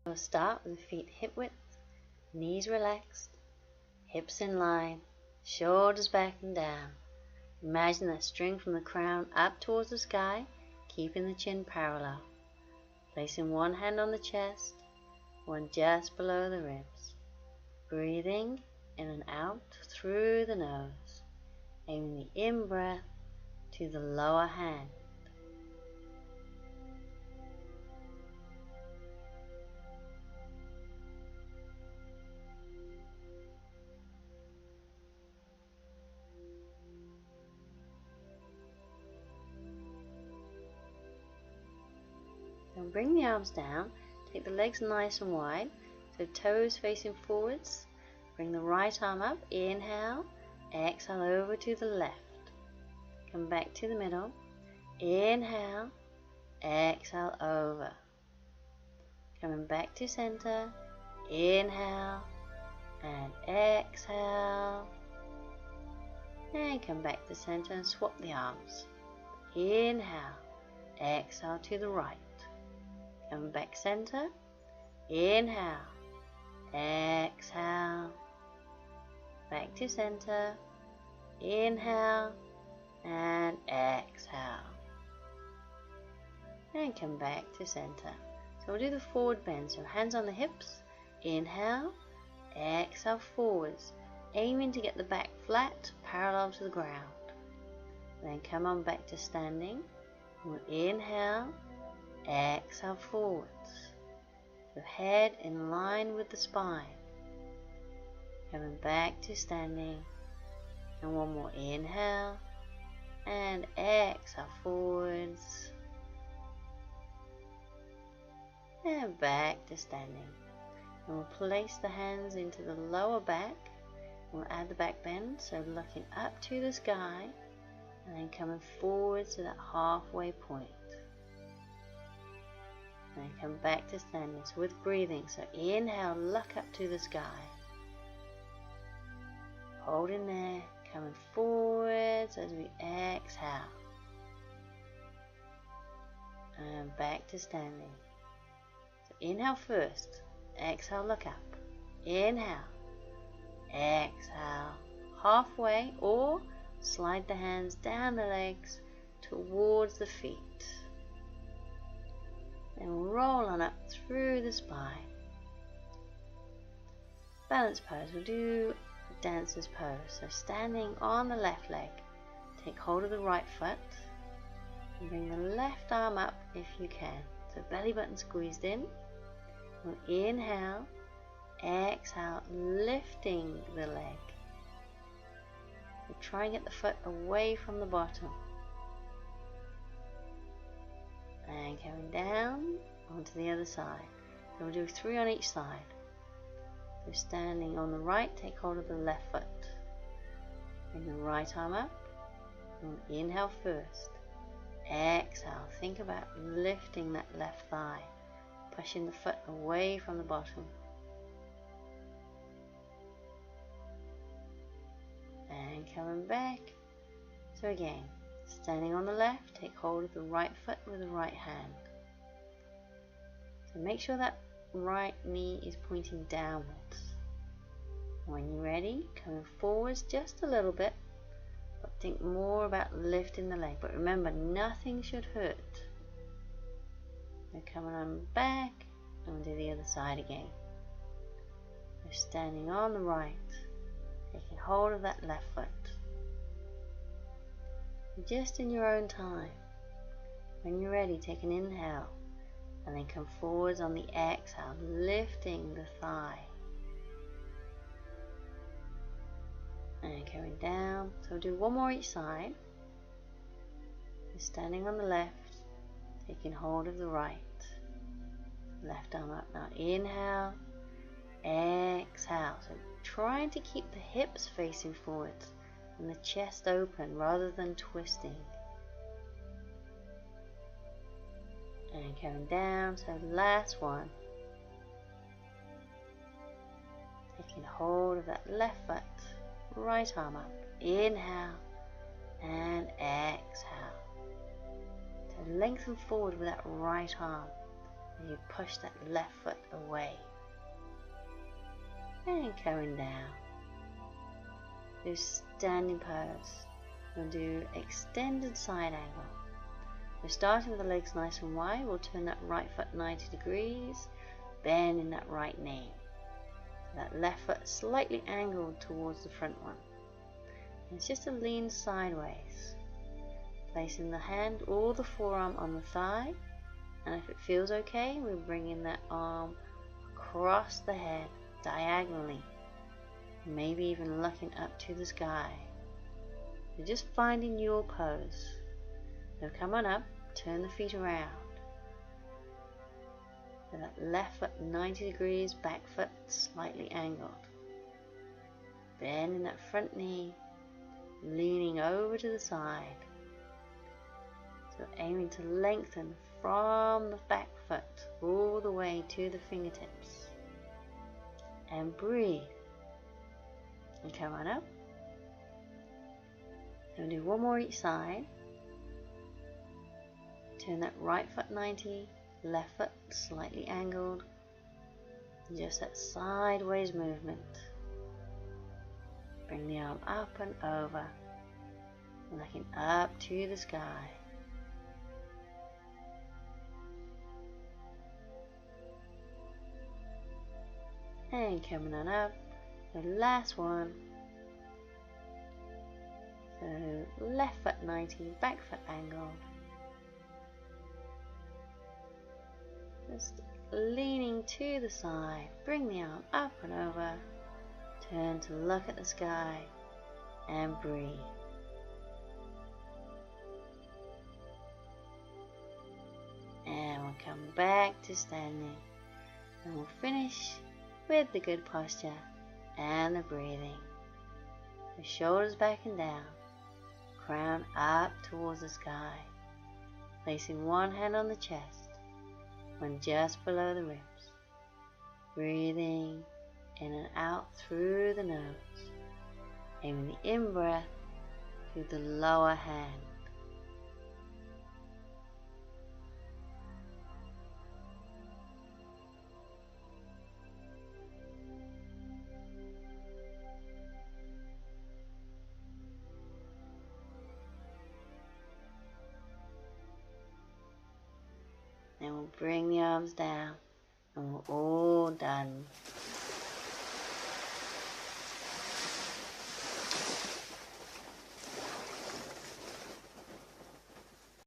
We'll start with the feet hip width, knees relaxed, hips in line, shoulders back and down. Imagine that string from the crown up towards the sky, keeping the chin parallel. Placing one hand on the chest, one just below the ribs. Breathing in and out through the nose, aiming the in-breath to the lower hand. Then bring the arms down, take the legs nice and wide, so toes facing forwards. Bring the right arm up, inhale, exhale over to the left. Come back to the middle, inhale, exhale over. Coming back to center, inhale and exhale. And come back to center and swap the arms. Inhale, exhale to the right. Come back center, inhale, exhale, back to center, inhale and exhale, and come back to center. So we'll do the forward bend, so hands on the hips, inhale, exhale forwards, aiming to get the back flat, parallel to the ground. Then come on back to standing, we'll inhale, exhale forwards, the head in line with the spine. Coming back to standing, and one more inhale and exhale forwards, and back to standing. And we'll place the hands into the lower back. We'll add the back bend, so looking up to the sky and then coming forwards to that halfway point. And come back to standing, so with breathing, so inhale, look up to the sky. Hold in there, coming forwards as we exhale. And back to standing. So inhale first, exhale, look up. Inhale, exhale, halfway, or slide the hands down the legs towards the feet. Then roll on up through the spine. Balance pose, we'll do dancer's pose. So standing on the left leg, take hold of the right foot, and bring the left arm up if you can. So belly button squeezed in. We'll inhale, exhale, lifting the leg. We'll try and get the foot away from the bottom. And coming down onto the other side. So we'll do 3 on each side. So standing on the right, take hold of the left foot. Bring the right arm up. And inhale first. Exhale. Think about lifting that left thigh. Pushing the foot away from the bottom. And coming back. So again. Standing on the left, take hold of the right foot with the right hand. So make sure that right knee is pointing downwards. When you're ready, coming forwards just a little bit, but think more about lifting the leg. But remember, nothing should hurt. Now coming on back, and we'll do the other side again. So standing on the right, taking hold of that left foot. Just in your own time. When you're ready, take an inhale and then come forwards on the exhale, lifting the thigh and coming down. So we'll do one more each side. Standing on the left, taking hold of the right, left arm up. Now inhale, exhale, so trying to keep the hips facing forwards and the chest open rather than twisting. And coming down, so last one. Taking hold of that left foot, right arm up. Inhale and exhale. So lengthen forward with that right arm. and you push that left foot away. And coming down. Do standing pose. We'll do extended side angle. So starting with the legs nice and wide, we'll turn that right foot 90 degrees, bending that right knee. That left foot slightly angled towards the front one. And it's just a lean sideways. Placing the hand or the forearm on the thigh, and if it feels okay, we're bringing that arm across the head diagonally, maybe even looking up to the sky. You're just finding your pose. So come on up, turn the feet around. So that left foot 90 degrees, back foot slightly angled. Bending that front knee, leaning over to the side. So aiming to lengthen from the back foot all the way to the fingertips. And breathe. And come on up. And we'll do one more each side. Turn that right foot 90, left foot slightly angled. Just that sideways movement. Bring the arm up and over, looking up to the sky. And coming on up, the last one. So left foot 90, back foot angled. Just leaning to the side, bring the arm up and over, turn to look at the sky and breathe. And we'll come back to standing, and we'll finish with the good posture and the breathing. The shoulders back and down, crown up towards the sky, placing one hand on the chest, one just below the ribs, breathing in and out through the nose, aiming the in-breath through the lower hand. And we'll bring the arms down, and we're all done.